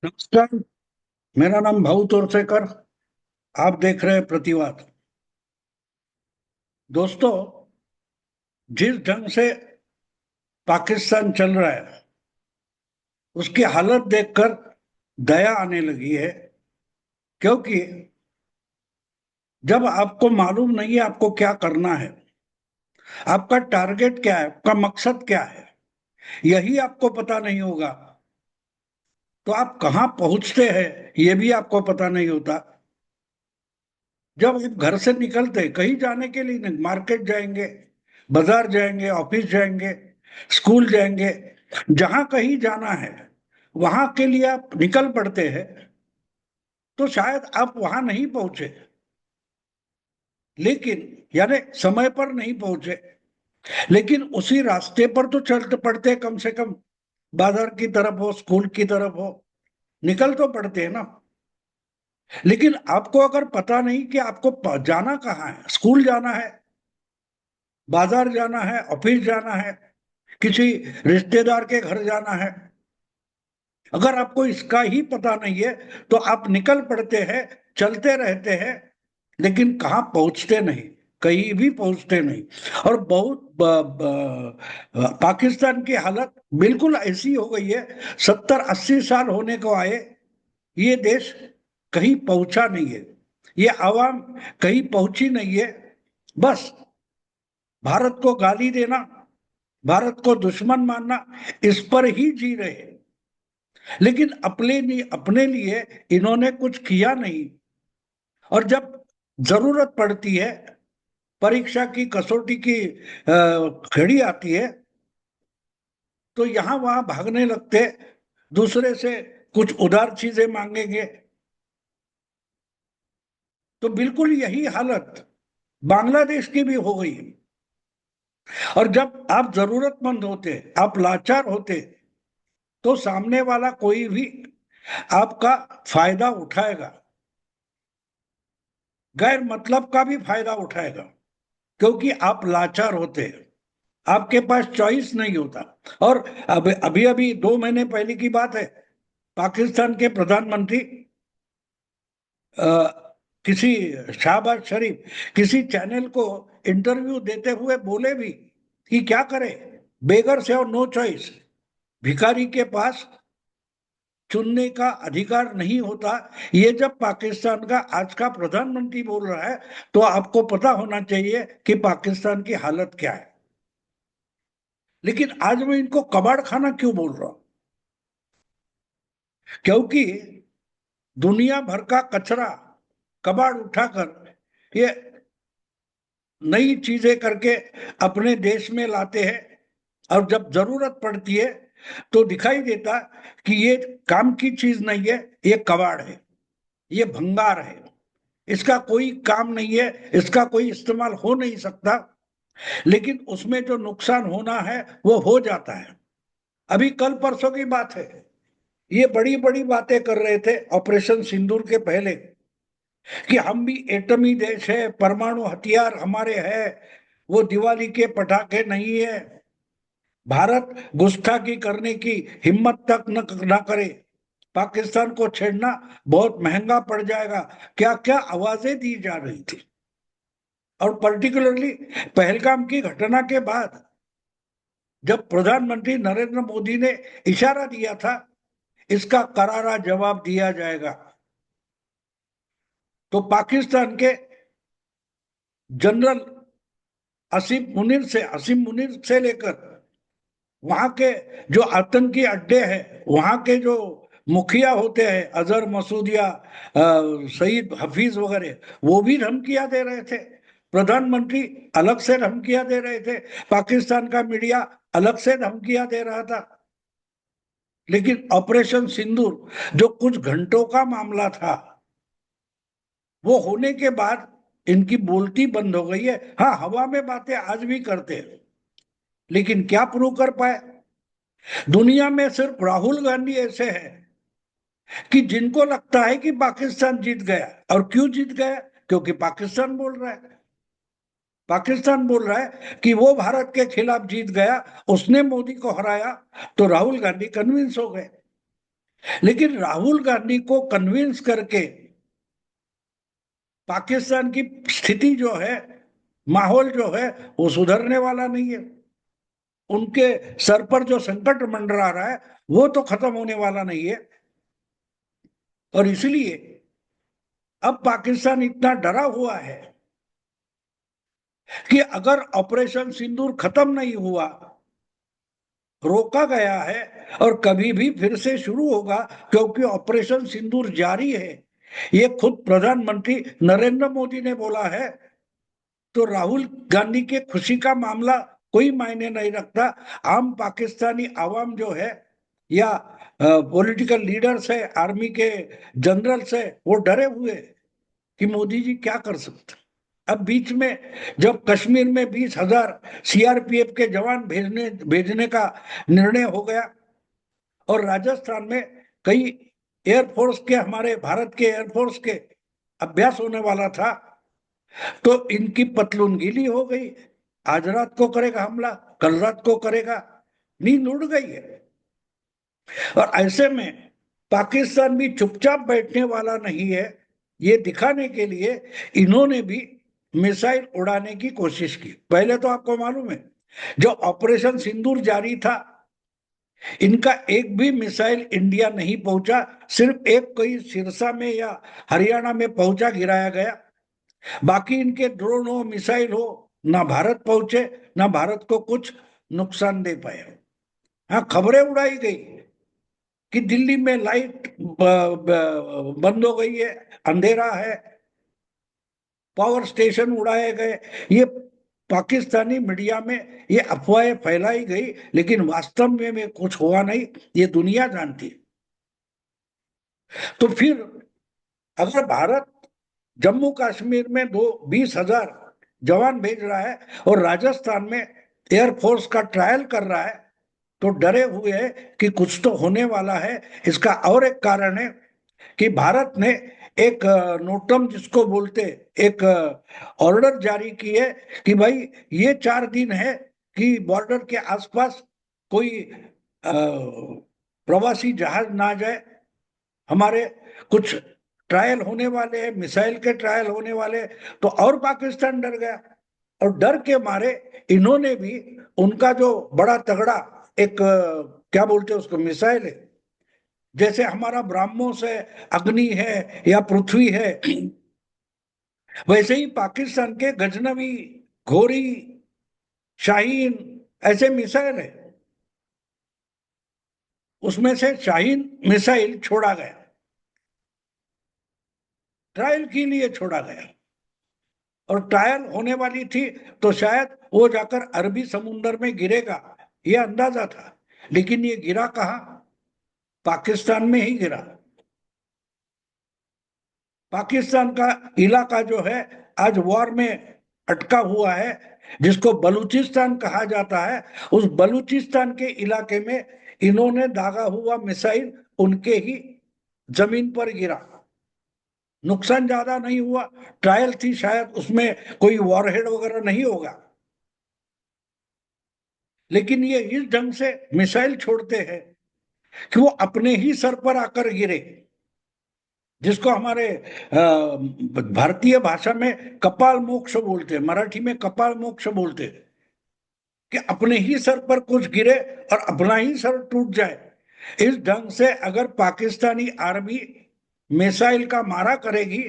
नमस्कार। मेरा नाम भाऊ तोरसेकर। आप देख रहे हैं प्रतिवाद। दोस्तों, जिस ढंग से पाकिस्तान चल रहा है उसकी हालत देखकर दया आने लगी है। क्योंकि जब आपको मालूम नहीं है आपको क्या करना है, आपका टारगेट क्या है, आपका मकसद क्या है, यही आपको पता नहीं होगा तो आप कहाँ पहुंचते हैं ये भी आपको पता नहीं होता। जब आप घर से निकलते कहीं जाने के लिए नहीं, मार्केट जाएंगे, बाजार जाएंगे, ऑफिस जाएंगे, स्कूल जाएंगे, जहां कहीं जाना है वहां के लिए आप निकल पड़ते हैं तो शायद आप वहां नहीं पहुंचे, लेकिन यानी समय पर नहीं पहुंचे, लेकिन उसी रास्ते पर तो चलते पड़ते हैं, कम से कम बाजार की तरफ हो, स्कूल की तरफ हो, निकल तो पड़ते हैं ना। लेकिन आपको अगर पता नहीं कि आपको जाना कहाँ है, स्कूल जाना है, बाजार जाना है, ऑफिस जाना है, किसी रिश्तेदार के घर जाना है, अगर आपको इसका ही पता नहीं है तो आप निकल पड़ते हैं, चलते रहते हैं, लेकिन कहाँ पहुंचते नहीं, कहीं भी पहुंचते नहीं। और बहुत पाकिस्तान की हालत बिल्कुल ऐसी हो गई है। 70-80 साल होने को आए, ये देश कहीं पहुंचा नहीं है, ये आवाम कहीं पहुंची नहीं है। बस भारत को गाली देना, भारत को दुश्मन मानना, इस पर ही जी रहे हैं। लेकिन अपने लिए इन्होंने कुछ किया नहीं। और जब जरूरत पड़ती है, परीक्षा की, कसौटी की घड़ी आती है, तो यहां वहां भागने लगते, दूसरे से कुछ उधार चीजें मांगेंगे। तो बिल्कुल यही हालत बांग्लादेश की भी हो गई। और जब आप जरूरतमंद होते, आप लाचार होते, तो सामने वाला कोई भी आपका फायदा उठाएगा, गैर मतलब का भी फायदा उठाएगा, क्योंकि आप लाचार होते हैं, आपके पास चॉइस नहीं होता। और अभी अभी 2 महीने पहले की बात है, पाकिस्तान के प्रधानमंत्री आ, किसी शाहबाज शरीफ किसी चैनल को इंटरव्यू देते हुए बोले भी कि क्या करे, बेगर से और नो चॉइस, भिखारी के पास चुनने का अधिकार नहीं होता। ये जब पाकिस्तान का आज का प्रधानमंत्री बोल रहा है तो आपको पता होना चाहिए कि पाकिस्तान की हालत क्या है। लेकिन आज मैं इनको कबाड़ खाना क्यों बोल रहा हूं? क्योंकि दुनिया भर का कचरा कबाड़ उठाकर ये नई चीजें करके अपने देश में लाते हैं, और जब जरूरत पड़ती है तो दिखाई देता कि ये काम की चीज नहीं है, ये कबाड़ है, ये भंगार है, इसका कोई काम नहीं है, इसका कोई इस्तेमाल हो नहीं सकता। लेकिन उसमें जो नुकसान होना है वो हो जाता है। अभी कल परसों की बात है, ये बड़ी बड़ी बातें कर रहे थे ऑपरेशन सिंदूर के पहले कि हम भी एटमी देश है, परमाणु हथियार हमारे है, वो दिवाली के पटाखे नहीं है, भारत गुस्ताखी करने की हिम्मत तक न करे, पाकिस्तान को छेड़ना बहुत महंगा पड़ जाएगा, क्या क्या आवाजें दी जा रही थी। और पर्टिकुलरली पहलगाम की घटना के बाद जब प्रधानमंत्री नरेंद्र मोदी ने इशारा दिया था इसका करारा जवाब दिया जाएगा, तो पाकिस्तान के जनरल असीम मुनीर से लेकर वहां के जो आतंकी अड्डे हैं, वहां के जो मुखिया होते हैं, अजहर मसूदिया, सईद हफीज वगैरह, वो भी धमकियां दे रहे थे। प्रधानमंत्री अलग से धमकियां दे रहे थे, पाकिस्तान का मीडिया अलग से धमकियां दे रहा था। लेकिन ऑपरेशन सिंदूर जो कुछ घंटों का मामला था, वो होने के बाद इनकी बोलती बंद हो गई है। हाँ, हवा में बातें आज भी करते हैं, लेकिन क्या प्रूव कर पाए? दुनिया में सिर्फ राहुल गांधी ऐसे हैं कि जिनको लगता है कि पाकिस्तान जीत गया। और क्यों जीत गया? क्योंकि पाकिस्तान बोल रहा है, पाकिस्तान बोल रहा है कि वो भारत के खिलाफ जीत गया, उसने मोदी को हराया, तो राहुल गांधी कन्विंस हो गए। लेकिन राहुल गांधी को कन्विंस करके पाकिस्तान की स्थिति जो है, माहौल जो है, वो सुधरने वाला नहीं है। उनके सर पर जो संकट मंडरा रहा है वो तो खत्म होने वाला नहीं है। और इसलिए अब पाकिस्तान इतना डरा हुआ है कि अगर ऑपरेशन सिंदूर खत्म नहीं हुआ, रोका गया है और कभी भी फिर से शुरू होगा, क्योंकि ऑपरेशन सिंदूर जारी है, ये खुद प्रधानमंत्री नरेंद्र मोदी ने बोला है, तो राहुल गांधी के खुशी का मामला कोई मायने नहीं रखता। आम पाकिस्तानी आवाम जो है या पॉलिटिकल लीडर्स है, आर्मी के जनरल्स है, वो डरे हुए कि मोदी जी क्या कर सकते। अब बीच में जब कश्मीर में 20,000 सीआरपीएफ के जवान भेजने भेजने का निर्णय हो गया और राजस्थान में कई एयरफोर्स के, हमारे भारत के एयरफोर्स के अभ्यास होने वाला था, तो इनकी पतलून गीली हो गई। आज रात को करेगा हमला, कल रात को करेगा, नींद उड़ गई है। और ऐसे में पाकिस्तान भी चुपचाप बैठने वाला नहीं है। ये दिखाने के लिए इन्होंने भी मिसाइल उड़ाने की कोशिश की। पहले तो आपको मालूम है, जो ऑपरेशन सिंदूर जारी था, इनका एक भी मिसाइल इंडिया नहीं पहुंचा। सिर्फ एक कोई सिरसा में या हरियाणा में पहुंचा, गिराया गया। बाकी इनके ड्रोन हो, मिसाइल हो, ना भारत पहुंचे, ना भारत को कुछ नुकसान दे पाए। हाँ, खबरें उड़ाई गई कि दिल्ली में लाइट बंद हो गई है, अंधेरा है, पावर स्टेशन उड़ाए गए। ये पाकिस्तानी मीडिया में ये अफवाहें फैलाई गई, लेकिन वास्तव में कुछ हुआ नहीं, ये दुनिया जानती। तो फिर अगर भारत जम्मू कश्मीर में 20,000 जवान भेज रहा है और राजस्थान में एयरफोर्स का ट्रायल कर रहा है, तो डरे हुए है कि कुछ तो होने वाला है। इसका और एक कारण है कि भारत ने एक नोटम जिसको बोलते, एक ऑर्डर जारी की है कि भाई ये 4 दिन है कि बॉर्डर के आसपास कोई प्रवासी जहाज ना जाए। हमारे कुछ ट्रायल होने वाले हैं, मिसाइल के ट्रायल होने वाले, तो और पाकिस्तान डर गया। और डर के मारे इन्होंने भी उनका जो बड़ा तगड़ा एक क्या बोलते हैं उसको, मिसाइल है, जैसे हमारा ब्रह्मोस है, अग्नि है या पृथ्वी है, वैसे ही पाकिस्तान के गजनवी, घोरी, शाहीन, ऐसे मिसाइल है। उसमें से शाहीन मिसाइल छोड़ा गया, ट्रायल के लिए छोड़ा गया, और ट्रायल होने वाली थी तो शायद वो जाकर अरबी समुंदर में गिरेगा, ये अंदाजा था। लेकिन ये गिरा कहाँ? पाकिस्तान में ही गिरा। पाकिस्तान का इलाका जो है आज वॉर में अटका हुआ है, जिसको बलूचिस्तान कहा जाता है। उस बलूचिस्तान के इलाके में इन्होंने दागा हुआ मिसाइल उनके ही जमीन पर गिरा। नुकसान ज्यादा नहीं हुआ, ट्रायल थी, शायद उसमें कोई वॉरहेड वगैरह नहीं होगा। लेकिन ये इस ढंग से मिसाइल छोड़ते हैं कि वो अपने ही सर पर आकर गिरे, जिसको हमारे भारतीय भाषा में कपाल मोक्ष बोलते हैं, मराठी में कपाल मोक्ष बोलते हैं, कि अपने ही सर पर कुछ गिरे और अपना ही सर टूट जाए। इस ढंग से अगर पाकिस्तानी आर्मी मिसाइल का मारा करेगी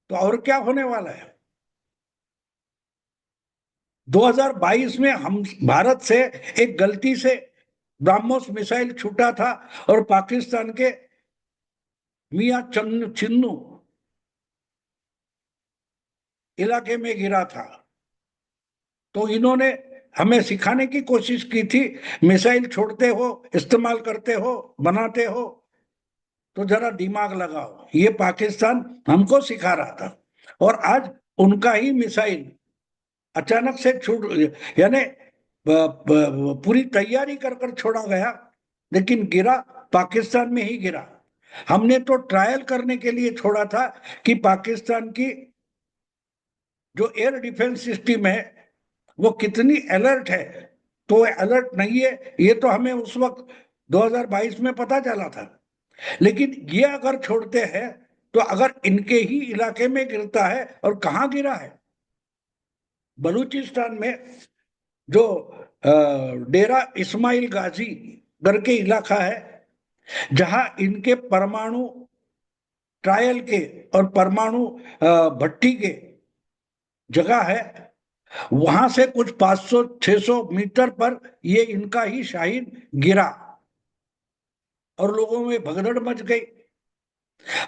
तो और क्या होने वाला है। 2022 में हम भारत से एक गलती से ब्रह्मोस मिसाइल छूटा था और पाकिस्तान के मियां चिन्नू इलाके में गिरा था। तो इन्होंने हमें सिखाने की कोशिश की थी, मिसाइल छोड़ते हो, इस्तेमाल करते हो, बनाते हो, तो जरा दिमाग लगाओ। ये पाकिस्तान हमको सिखा रहा था, और आज उनका ही मिसाइल अचानक से छूट, यानी पूरी तैयारी कर कर छोड़ा गया, लेकिन गिरा पाकिस्तान में ही गिरा। हमने तो ट्रायल करने के लिए छोड़ा था कि पाकिस्तान की जो एयर डिफेंस सिस्टम है वो कितनी अलर्ट है। तो अलर्ट नहीं है, ये तो हमें उस वक्त 2022 में पता चला था। लेकिन ये अगर छोड़ते हैं तो अगर इनके ही इलाके में गिरता है, और कहाँ गिरा है, बलूचिस्तान में जो डेरा इस्माइल गाजी करके इलाका है, जहां इनके परमाणु ट्रायल के और परमाणु भट्टी के जगह है, वहां से कुछ 500-600 मीटर पर ये इनका ही शाहीन गिरा और लोगों में भगदड़ मच गई।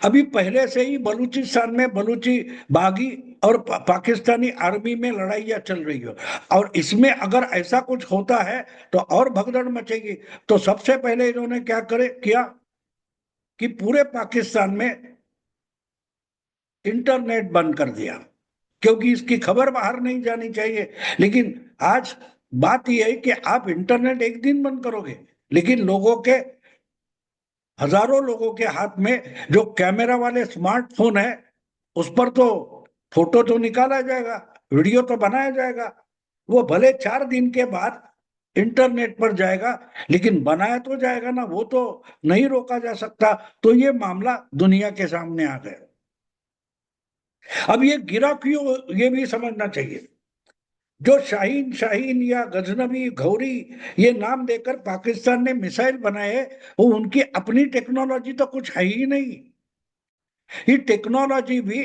अभी पहले से ही बलूचिस्तान में बलूची बागी और पाकिस्तानी आर्मी में लड़ाइयां चल रही हो, और इसमें अगर ऐसा कुछ होता है तो और भगदड़ मचेगी। तो सबसे पहले इन्होंने क्या किया कि पूरे पाकिस्तान में इंटरनेट बंद कर दिया, क्योंकि इसकी खबर बाहर नहीं जानी चाहिए। लेकिन आज बात यह है कि आप इंटरनेट एक दिन बंद करोगे, लेकिन लोगों के, हजारों लोगों के हाथ में जो कैमरा वाले स्मार्टफोन है, उस पर तो फोटो तो निकाला जाएगा, वीडियो तो बनाया जाएगा। वो भले 4 दिन के बाद इंटरनेट पर जाएगा, लेकिन बनाया तो जाएगा ना, वो तो नहीं रोका जा सकता। तो ये मामला दुनिया के सामने आ गया। अब ये गिरा क्यों, ये भी समझना चाहिए। जो शाहीन शाहीन या गजनवी घौरी ये नाम देकर पाकिस्तान ने मिसाइल बनाए, वो उनकी अपनी टेक्नोलॉजी तो कुछ है ही नहीं। ये टेक्नोलॉजी भी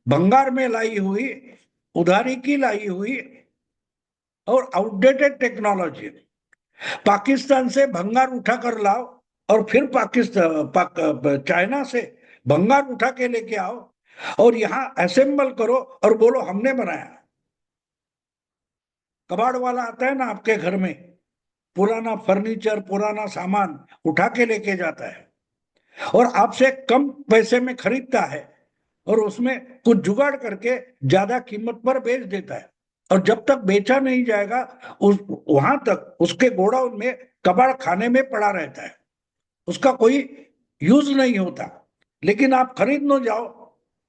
भंगार में लाई हुई, उधारी की लाई हुई और आउटडेटेड टेक्नोलॉजी। पाकिस्तान से भंगार उठा कर लाओ और फिर चाइना से भंगार उठा के लेके आओ और यहां असेंबल करो और बोलो हमने बनाया। कबाड़ वाला आता है ना आपके घर में, पुराना फर्नीचर पुराना सामान उठा के लेके जाता है और आपसे कम पैसे में खरीदता है, और उसमें कुछ जुगाड़ करके ज्यादा कीमत पर बेच देता है। और जब तक बेचा नहीं जाएगा, उस वहां तक उसके गोडाउन में कबाड़ खाने में पड़ा रहता है, उसका कोई यूज नहीं होता। लेकिन आप खरीद लो जाओ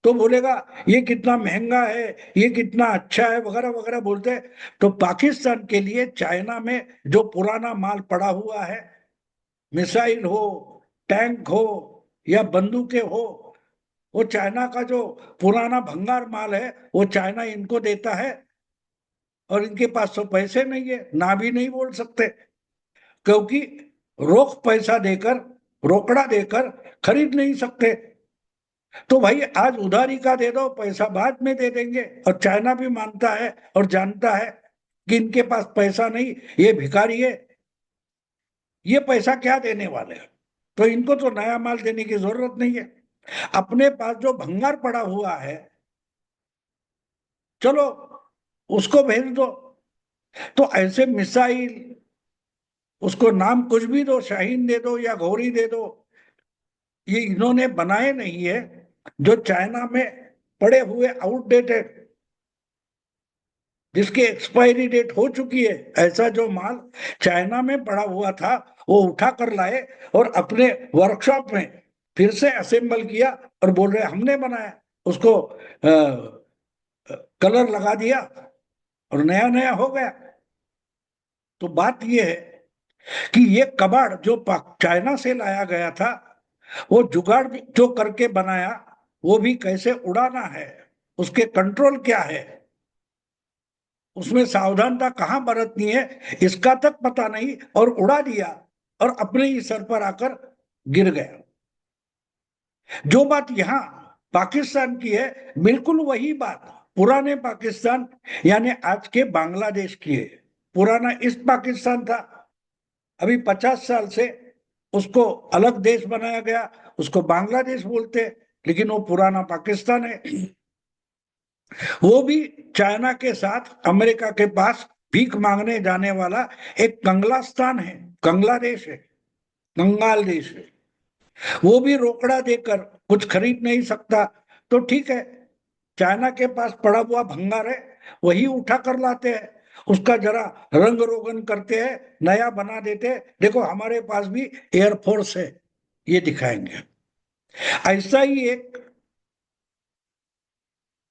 तो बोलेगा ये कितना महंगा है, ये कितना अच्छा है, वगैरह वगैरह बोलते हैं। तो पाकिस्तान के लिए चाइना में जो पुराना माल पड़ा हुआ है, मिसाइल हो, टैंक हो या बंदूकें हो, वो चाइना का जो पुराना भंगार माल है वो चाइना इनको देता है। और इनके पास तो पैसे नहीं है, ना भी नहीं बोल सकते, क्योंकि रोक पैसा देकर, रोकड़ा देकर खरीद नहीं सकते। तो भाई आज उधारी का दे दो, पैसा बाद में दे देंगे। और चाइना भी मानता है और जानता है कि इनके पास पैसा नहीं, ये भिखारी है, ये पैसा क्या देने वाले हैं। तो इनको तो नया माल देने की जरूरत नहीं है, अपने पास जो भंगार पड़ा हुआ है चलो उसको भेज दो। तो ऐसे मिसाइल, उसको नाम कुछ भी दो, शाहीन दे दो या गौरी दे दो, ये इन्होंने बनाए नहीं है। जो चाइना में पड़े हुए आउटडेटेड, जिसकी एक्सपायरी डेट हो चुकी है, ऐसा जो माल चाइना में पड़ा हुआ था वो उठा कर लाए और अपने वर्कशॉप में फिर से असेंबल किया और बोल रहे हमने बनाया। उसको कलर लगा दिया और नया नया हो गया। तो बात यह है कि ये कबाड़ जो चाइना से लाया गया था, वो जुगाड़ जो करके बनाया, वो भी कैसे उड़ाना है, उसके कंट्रोल क्या है, उसमें सावधानता कहां बरतनी है, इसका तक पता नहीं, और उड़ा दिया और अपने ही सर पर आकर गिर गया। जो बात यहां पाकिस्तान की है, बिल्कुल वही बात पुराने पाकिस्तान यानी आज के बांग्लादेश की है। पुराना ईस्ट पाकिस्तान था, अभी 50 साल से उसको अलग देश बनाया गया, उसको बांग्लादेश बोलते, लेकिन वो पुराना पाकिस्तान है। वो भी चाइना के साथ अमेरिका के पास भीख मांगने जाने वाला एक कंगलास्तान है, कंगला देश है, कंगाल देश है। वो भी रोकड़ा देकर कुछ खरीद नहीं सकता। तो ठीक है, चाइना के पास पड़ा हुआ भंगार है, वही उठा कर लाते हैं, उसका जरा रंग रोगन करते हैं, नया बना देते हैं, देखो हमारे पास भी एयरफोर्स है, ये दिखाएंगे। ऐसा ही एक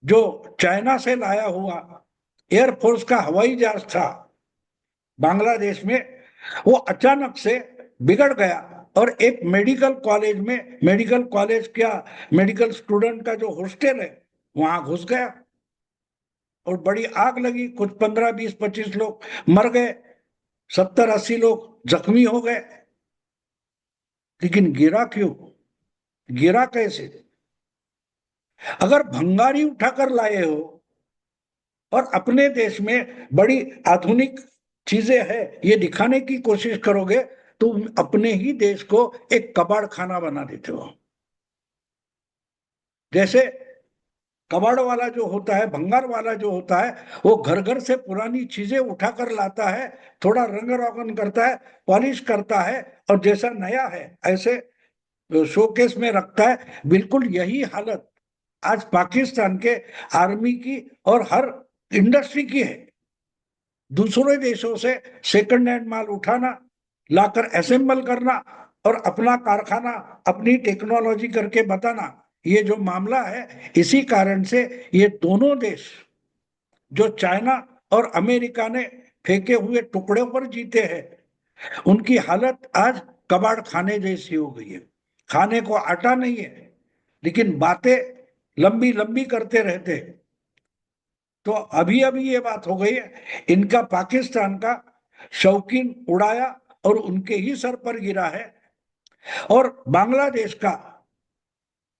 जो चाइना से लाया हुआ एयरफोर्स का हवाई जहाज था बांग्लादेश में, वो अचानक से बिगड़ गया और एक मेडिकल कॉलेज में, मेडिकल कॉलेज क्या, मेडिकल स्टूडेंट का जो हॉस्टल है वहां घुस गया और बड़ी आग लगी। कुछ 15, 20, 25 लोग मर गए, 70, 80 लोग जख्मी हो गए। लेकिन गिरा क्यों, गिरा कैसे? अगर भंगारी उठाकर लाए हो और अपने देश में बड़ी आधुनिक चीजें हैं ये दिखाने की कोशिश करोगे तो अपने ही देश को एक कबाड़ खाना बना देते हो। जैसे कबाड़ वाला जो होता है, भंगार वाला जो होता है, वो घर घर से पुरानी चीजें उठाकर लाता है, थोड़ा रंग रोगन करता है, पॉलिश करता है, और जैसा नया है ऐसे शोकेस में रखता है। बिल्कुल यही हालत आज पाकिस्तान के आर्मी की और हर इंडस्ट्री की है। दूसरे देशों से सेकंड हैंड माल उठाना, लाकर असेंबल करना और अपना कारखाना, अपनी टेक्नोलॉजी करके बताना, ये जो मामला है, इसी कारण से ये दोनों देश जो चाइना और अमेरिका ने फेंके हुए टुकड़ों पर जीते हैं, उनकी हालत आज कबाड़ खाने जैसी हो गई है। खाने को आटा नहीं है, लेकिन बातें लंबी लंबी करते रहते हैं। तो अभी अभी ये बात हो गई है, इनका पाकिस्तान का शौकीन उड़ाया और उनके ही सर पर गिरा है। और बांग्लादेश का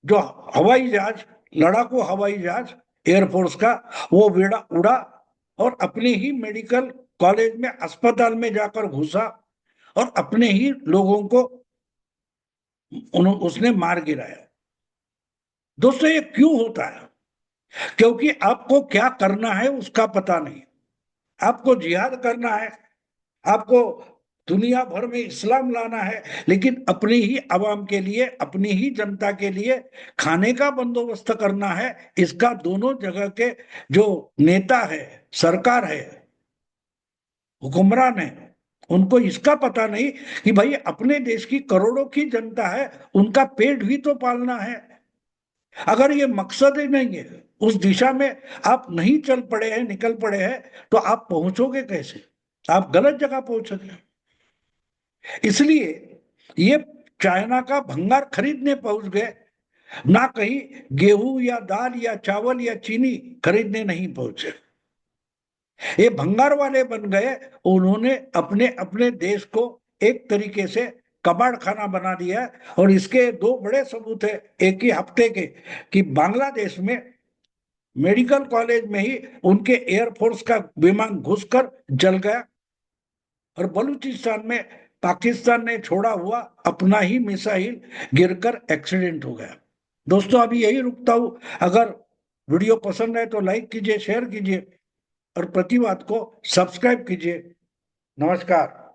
जो हवाई जहाज, लड़ाकू हवाई जहाज एयरफोर्स का, वो उड़ा और अपने ही मेडिकल कॉलेज में, अस्पताल में जाकर घुसा और अपने ही लोगों को उसने मार गिराया। दोस्तों ये क्यों होता है? क्योंकि आपको क्या करना है उसका पता नहीं। आपको जिहाद करना है, आपको दुनिया भर में इस्लाम लाना है, लेकिन अपनी ही आवाम के लिए, अपनी ही जनता के लिए खाने का बंदोबस्त करना है, इसका दोनों जगह के जो नेता है, सरकार है, हुक्मरान है, उनको इसका पता नहीं कि भाई अपने देश की करोड़ों की जनता है, उनका पेट भी तो पालना है। अगर ये मकसद ही नहीं है, उस दिशा में आप नहीं चल पड़े हैं, निकल पड़े हैं, तो आप पहुंचोगे कैसे? आप गलत जगह पहुंचोगे। इसलिए ये चाइना का भंगार खरीदने पहुंच गए, ना कहीं गेहूं या दाल या चावल या चीनी खरीदने नहीं पहुंचे। ये भंगार वाले बन गए। उन्होंने अपने अपने देश को एक तरीके से कबाड़ खाना बना दिया है। और इसके दो बड़े सबूत है एक ही हफ्ते के, कि बांग्लादेश में मेडिकल कॉलेज में ही उनके एयरफोर्स का विमान घुसकर जल गया, और बलूचिस्तान में पाकिस्तान ने छोड़ा हुआ अपना ही मिसाइल गिरकर एक्सीडेंट हो गया। दोस्तों अभी यही रुकता हूं। अगर वीडियो पसंद है तो लाइक कीजिए, शेयर कीजिए और प्रतिवाद को सब्सक्राइब कीजिए। नमस्कार।